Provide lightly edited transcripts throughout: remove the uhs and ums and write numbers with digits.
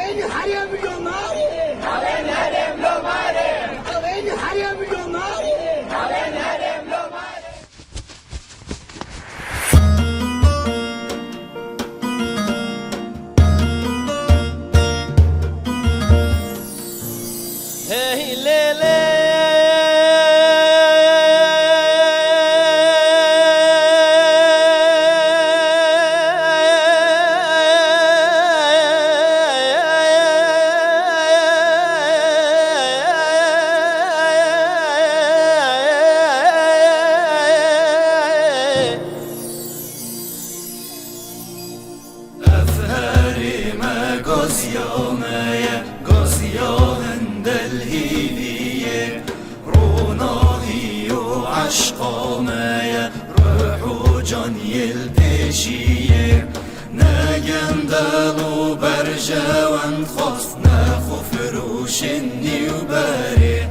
Aveni harem lomare. Aveni harem lomare. Aveni harem lomare. Aveni harem lomare. Hey lele. الهيلية روناهي وعشقامية روح جاني البشية نجندل وبرجة ونخص نخوف روشني وباري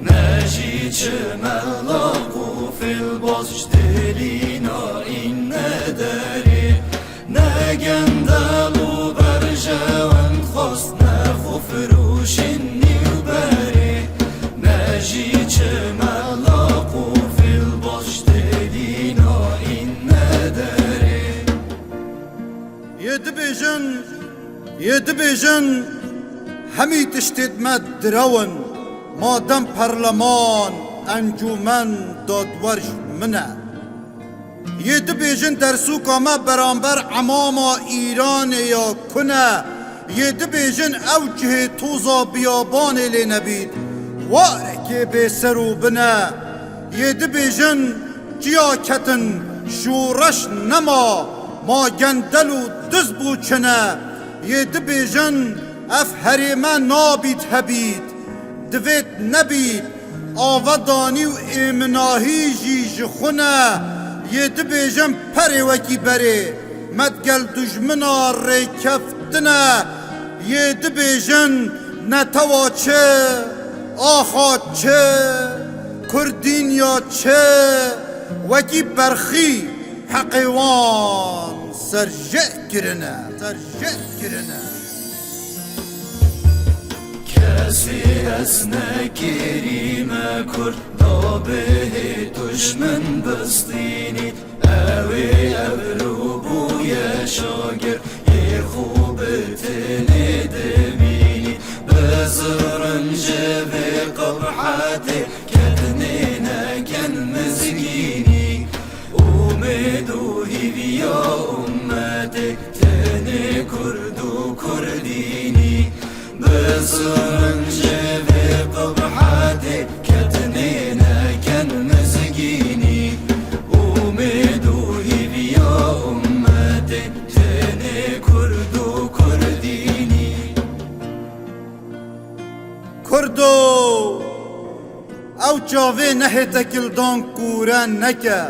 نجي شمال في الباص جدلينا إن داري نجندل وبرجة ونخص نخوف روشني وباري نجي شمال في الباص جدلينا إن داري يدبيجن همي تشتد مد درون مادم پرلمان انجومن دادورش منه يدبيجن درسوك ما برانبر عماما ایران یا کنه يدبيجن اوجه توزا بیابان لنبید وارك بسرو بنه يدبيجن جیا کتن شورش نما ما گندلو دزبو چنه يدبيجن اف هریمه نابید هبید دوید نبید آودانی و امناهی جیج خونه يدبيجن پری وکی بره مدگل دجمنا ری کفتنه يدبيجن نتوا چه آخا چه کردین یا چه وکی برخی حقیوان سرجع کرنه کسی هست نگیریم کرد دابه دشمن بستینی اوی رو بوی شاگر یه خوب تنی دمینی بزرنج به قبحت کتنی نگن مزگینی اومدو هیویا امتک تنی کرد و کردینی بزرنج به قبحت کتنی نگن مزگینی اومدو هیویا امتک تنی کرد و کردینی کردو او جاوه نه تکلدان کورن نکه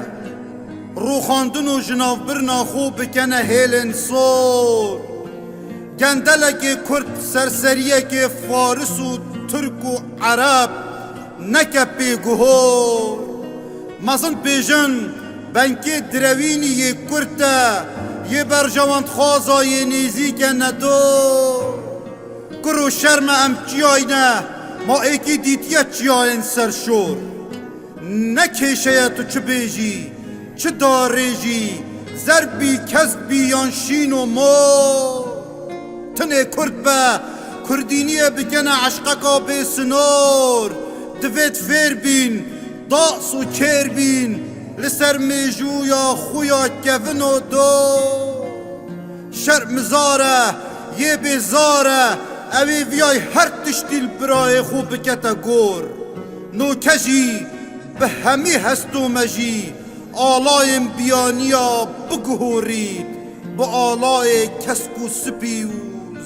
روخاندن و جناف برنا خوب بکنه هیلن سور گندلک کرد سرسریه که فارس و ترک و عرب نکه پیگوهور مزن پیجن بنکی دروینی یه کرده یه برجواند خوازای نیزی که ندو کرو شرم ام چیاینه ما ایکی دیتیه چیاین سرشور نکیشه تو چه بیجی چه داریجی زربی کذبی یانشین و مو تنه کرد به کردینیه بکنه عشقکا به سنور دوید فیر بین داس و کر بین لسر میجویا خویا کفن و دو شرمزاره یه بیزاره اوی ویای هر تشتیل برای خوب بکتا گور نو کجی به همی هستو مجی آلایم بیانیا بگهورید با آلای کسک و سپی و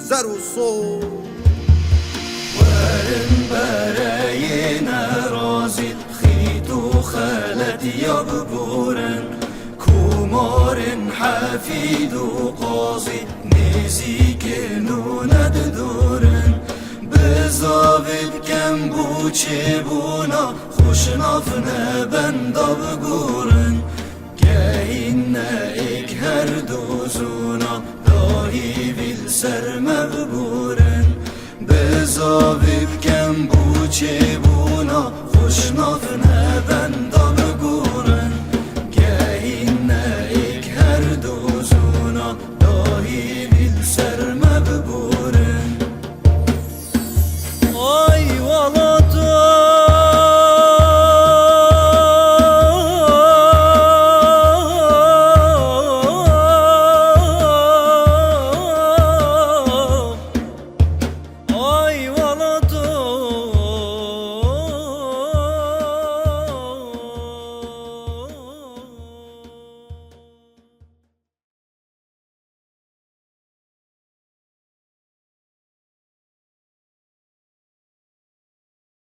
زر و سو ورن برای نرازید خیت و خلت یا ببورن کومارن حفید و قاضی نزیک نوند دورن بزاوید کم بوچه بونا خوشناف نبندا بگورن گهین ایک هر دوزونا داهی ویل سر مببورن زاوی بکن بو چه بونا خوشناف نبن